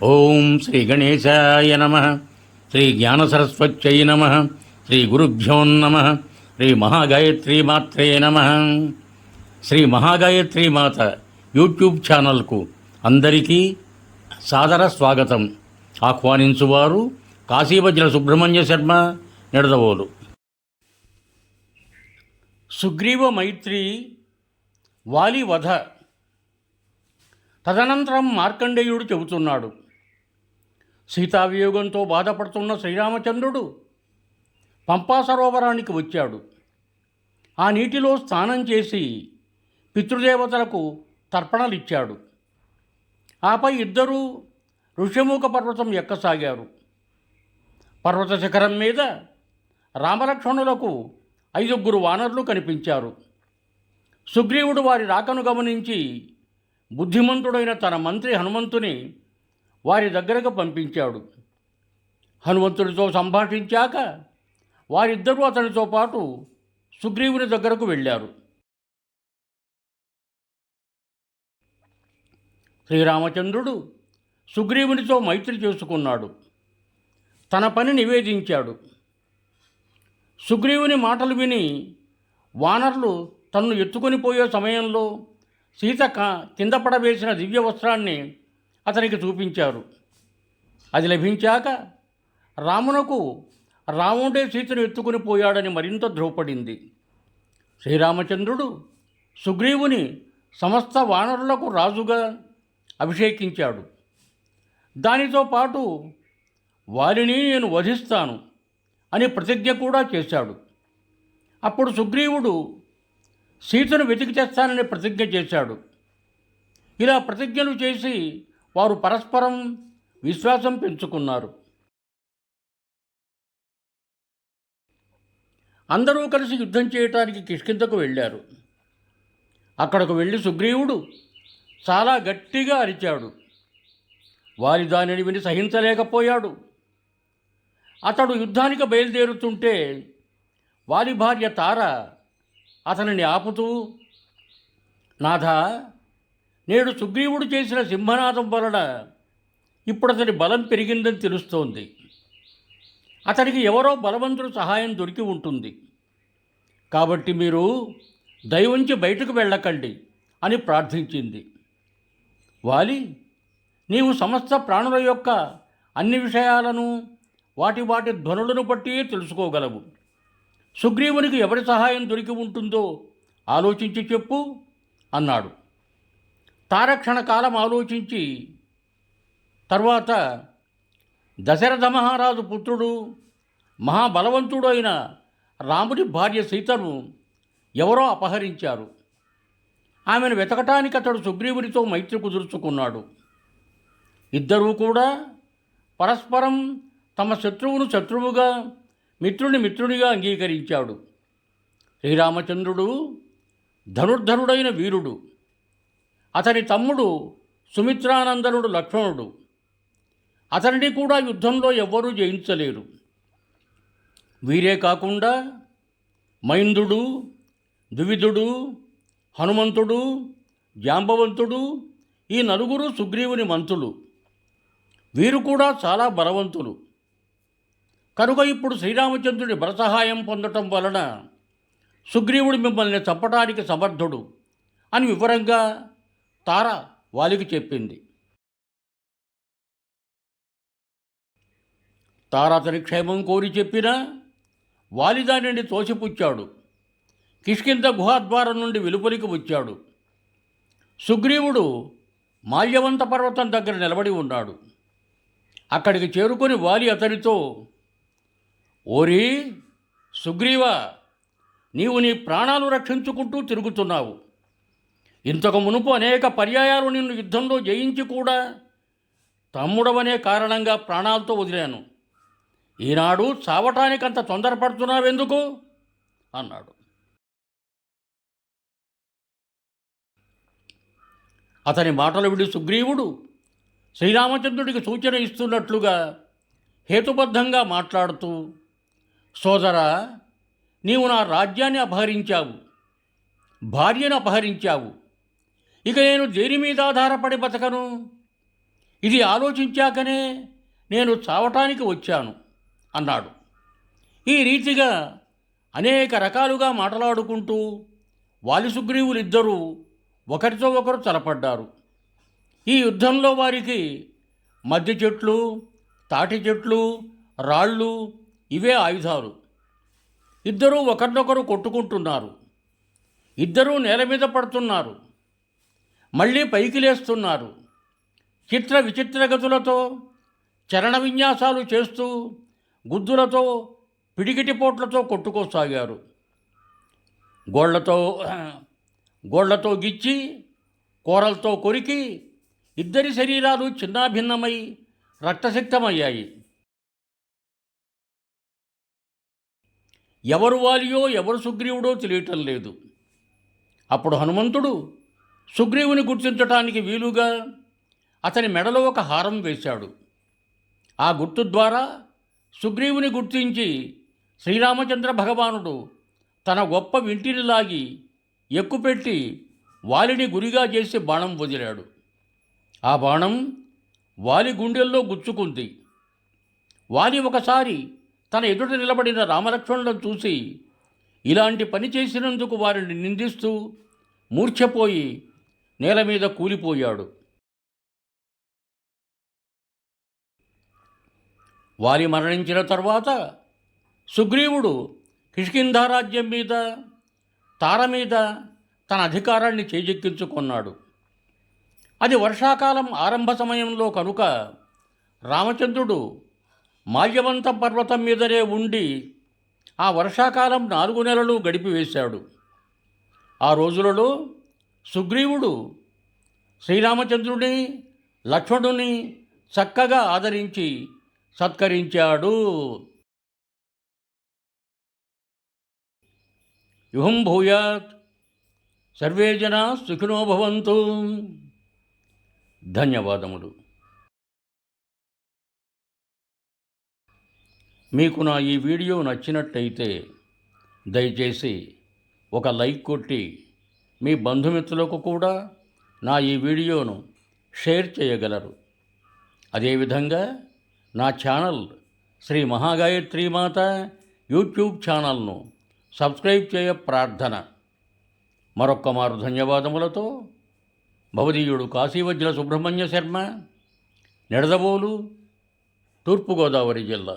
ఓం శ్రీ గణేశాయ నమ. శ్రీ జ్ఞానసరస్వత్యై నమ. శ్రీ గురుభ్యో నమ. శ్రీ మహాగాయత్రీ మాత్రే నమ. శ్రీ మహాగాయత్రీ మాత యూట్యూబ్ ఛానల్కు అందరికీ సాదర స్వాగతం. ఆహ్వానించువారు కాశీవజ్ర సుబ్రహ్మణ్య శర్మ, నిడదవోలు. సుగ్రీవ మైత్రి వాలి వధ. తదనంతరం మార్కండేయుడు చెబుతున్నాడు, సీతావియోగంతో బాధపడుతున్న శ్రీరామచంద్రుడు పంపా సరోవరానికి వచ్చాడు. ఆ నీటిలో స్నానం చేసి పితృదేవతలకు తర్పణలిచ్చాడు. ఆపై ఇద్దరూ ఋష్యమూక పర్వతం ఎక్కసాగారు. పర్వత శిఖరం మీద రామలక్ష్మణులకు 5 వానరులు కనిపించారు. సుగ్రీవుడు వారి రాకను గమనించి బుద్ధిమంతుడైన తన మంత్రి హనుమంతుని వారి దగ్గరకు పంపించాడు. హనుమంతుడితో సంభాషించాక వారిద్దరూ అతనితో పాటు సుగ్రీవుని దగ్గరకు వెళ్ళారు. శ్రీరామచంద్రుడు సుగ్రీవునితో మైత్రి చేసుకున్నాడు. తన పని నివేదించాడు. సుగ్రీవుని మాటలు విని వానరులు తన్ను ఎత్తుకొని పోయే సమయంలో సీత కింద పడవేసిన దివ్య వస్త్రాన్ని అతనికి చూపించారు. అది లభించాక రామునకు రాముడే సీతను ఎత్తుకుని పోయాడని మరింత ధ్రువపడింది. శ్రీరామచంద్రుడు సుగ్రీవుని సమస్త వానరులకు రాజుగా అభిషేకించాడు. దానితో పాటు వారిని నేను వధిస్తాను అని ప్రతిజ్ఞ కూడా చేశాడు. అప్పుడు సుగ్రీవుడు సీతను వెతికి తెస్తానని ప్రతిజ్ఞ చేశాడు. ఇలా ప్రతిజ్ఞలు చేసి వారు పరస్పరం విశ్వాసం పెంచుకున్నారు. అందరూ కలిసి యుద్ధం చేయటానికి కిష్కింధకు వెళ్ళారు. అక్కడకు వెళ్ళి సుగ్రీవుడు చాలా గట్టిగా అరిచాడు. వారి దానిని విని సహించలేకపోయాడు. అతడు యుద్ధానికి బయలుదేరుతుంటే వారి భార్య తార అతనిని ఆపుతూ, నాథా, నేడు సుగ్రీవుడు చేసిన సింహనాదం వలన ఇప్పుడు అతని బలం పెరిగిందని తెలుస్తోంది. అతనికి ఎవరో బలవంతుడు సహాయం దొరికి ఉంటుంది. కాబట్టి మీరు దయవుంచి బయటకు వెళ్ళకండి అని ప్రార్థించింది. వాలి, నీవు సమస్త ప్రాణుల యొక్క అన్ని విషయాలను వాటి ధ్వనులను బట్టి తెలుసుకోగలవు. సుగ్రీవునికి ఎవరి సహాయం దొరికి ఉంటుందో ఆలోచించి చెప్పు అన్నాడు. తారక్షణ కాలం ఆలోచించి తర్వాత దశరథ మహారాజు పుత్రుడు మహాబలవంతుడు అయిన రాముడి భార్య సీతను ఎవరో అపహరించారు. ఆమెను వెతకటానికి అతడు సుగ్రీవునితో మైత్రి కుదుర్చుకున్నాడు. ఇద్దరూ కూడా పరస్పరం తమ శత్రువును శత్రువుగా, మిత్రుని మిత్రునిగా అంగీకరించాడు. శ్రీరామచంద్రుడు ధనుర్ధరుడైన వీరుడు. అతని తమ్ముడు సుమిత్రానందనుడు లక్ష్మణుడు. అతనిని కూడా యుద్ధంలో ఎవ్వరూ జయించలేరు. వీరే కాకుండా మైందుడు, ద్వివిధుడు, హనుమంతుడు, జాంబవంతుడు, ఈ 4 సుగ్రీవుని మంత్రులు. వీరు కూడా చాలా బలవంతులు. కనుక ఇప్పుడు శ్రీరామచంద్రుడి బలసహాయం పొందటం వలన సుగ్రీవుడు మిమ్మల్ని చంపడానికి సమర్థుడు అని వివరంగా తార వాలికి చెప్పింది. తార అతని క్షేమం కోరి చెప్పినా వాలి దానిని తోసిపుచ్చాడు. కిష్కింధ గుహాద్వారం నుండి వెలుపలికి వచ్చాడు. సుగ్రీవుడు మాల్యవంత పర్వతం దగ్గర నిలబడి ఉన్నాడు. అక్కడికి చేరుకొని వాలి అతనితో, ఓరి సుగ్రీవ, నీవు నీ ప్రాణాలు రక్షించుకుంటూ తిరుగుతున్నావు. ఇంతకు మునుపు అనేక పర్యాయాలు నిన్ను యుద్ధంలో జయించి కూడా తమ్ముడవనే కారణంగా ప్రాణాలతో వదిలాను. ఈనాడు చావటానికంత తొందరపడుతున్నావెందుకు అన్నాడు. అతని మాటలు విడి సుగ్రీవుడు శ్రీరామచంద్రుడికి సూచన ఇస్తున్నట్లుగా హేతుబద్ధంగా మాట్లాడుతూ, సోదరా, నీవు నా రాజ్యాన్ని అపహరించావు, భార్యను అపహరించావు. ఇక నేను దేని మీద ఆధారపడి బతకను? ఇది ఆలోచించాకనే నేను చావటానికి వచ్చాను అన్నాడు. ఈ రీతిగా అనేక రకాలుగా మాట్లాడుకుంటూ వాలి సుగ్రీవులిద్దరూ ఒకరితో ఒకరు తలపడ్డారు. ఈ యుద్ధంలో వారికి మద్ది చెట్లు, తాటి చెట్లు, రాళ్ళు ఇవే ఆయుధాలు. ఇద్దరూ ఒకరినొకరు కొట్టుకుంటున్నారు. ఇద్దరూ నేల మీద పడుతున్నారు, మళ్ళీ పైకి లేస్తున్నారు. చిత్ర విచిత్ర గతులతో చరణ విన్యాసాలు చేస్తూ గుద్దులతో పిడికిటి పోట్లతో కొట్టుకోసాగారు. గోళ్లతో గిచ్చి కూరలతో కొరికి ఇద్దరి శరీరాలు చిన్నాభిన్నమై రక్తసిక్తమయ్యాయి. ఎవరు వాలియో ఎవరు సుగ్రీవుడో తెలియటం లేదు. అప్పుడు హనుమంతుడు సుగ్రీవుని గుర్తించటానికి వీలుగా అతని మెడలో ఒక హారం వేశాడు. ఆ గుర్తు ద్వారా సుగ్రీవుని గుర్తించి శ్రీరామచంద్ర భగవానుడు తన గొప్ప వింటిని లాగి ఎక్కుపెట్టి వాలిని గురిగా చేసి బాణం వదిలాడు. ఆ బాణం వాలి గుండెల్లో గుచ్చుకుంది. వాలి ఒకసారి తన ఎదుట నిలబడిన రామలక్ష్మణులను చూసి ఇలాంటి పని చేసినందుకు వారిని నిందిస్తూ మూర్ఛపోయి నేల మీద కూలిపోయాడు. వాలి మరణించిన తర్వాత సుగ్రీవుడు కిష్కింధారాజ్యం మీద, తార మీద తన అధికారాన్ని చేజెక్కించుకున్నాడు. అది వర్షాకాలం ఆరంభ సమయంలో కనుక రామచంద్రుడు మాల్యవంత పర్వతం మీదనే ఉండి ఆ వర్షాకాలం 4 నెలలు గడిపివేశాడు. ఆ రోజులలో సుగ్రీవుడు శ్రీరామచంద్రుని, లక్ష్మణుని చక్కగా ఆదరించి సత్కరించాడు. యుహం భూయాత్. సర్వే జనా సుఖినో భవంతు. ధన్యవాదములు. మీకు నా ఈ వీడియో నచ్చినట్టయితే దయచేసి ఒక లైక్ కొట్టి మీ బంధుమిత్రులకు కూడా నా ఈ వీడియోను షేర్ చేయగలరు. అదేవిధంగా నా ఛానల్ శ్రీ మహాగాయత్రీ మాత యూట్యూబ్ ఛానల్ను సబ్స్క్రైబ్ చేయ ప్రార్థన. మరొక్క మారు ధన్యవాదములతో భవదీయుడు కాశీవజ్ర సుబ్రహ్మణ్య శర్మ, నిడదవోలు, తూర్పుగోదావరి జిల్లా.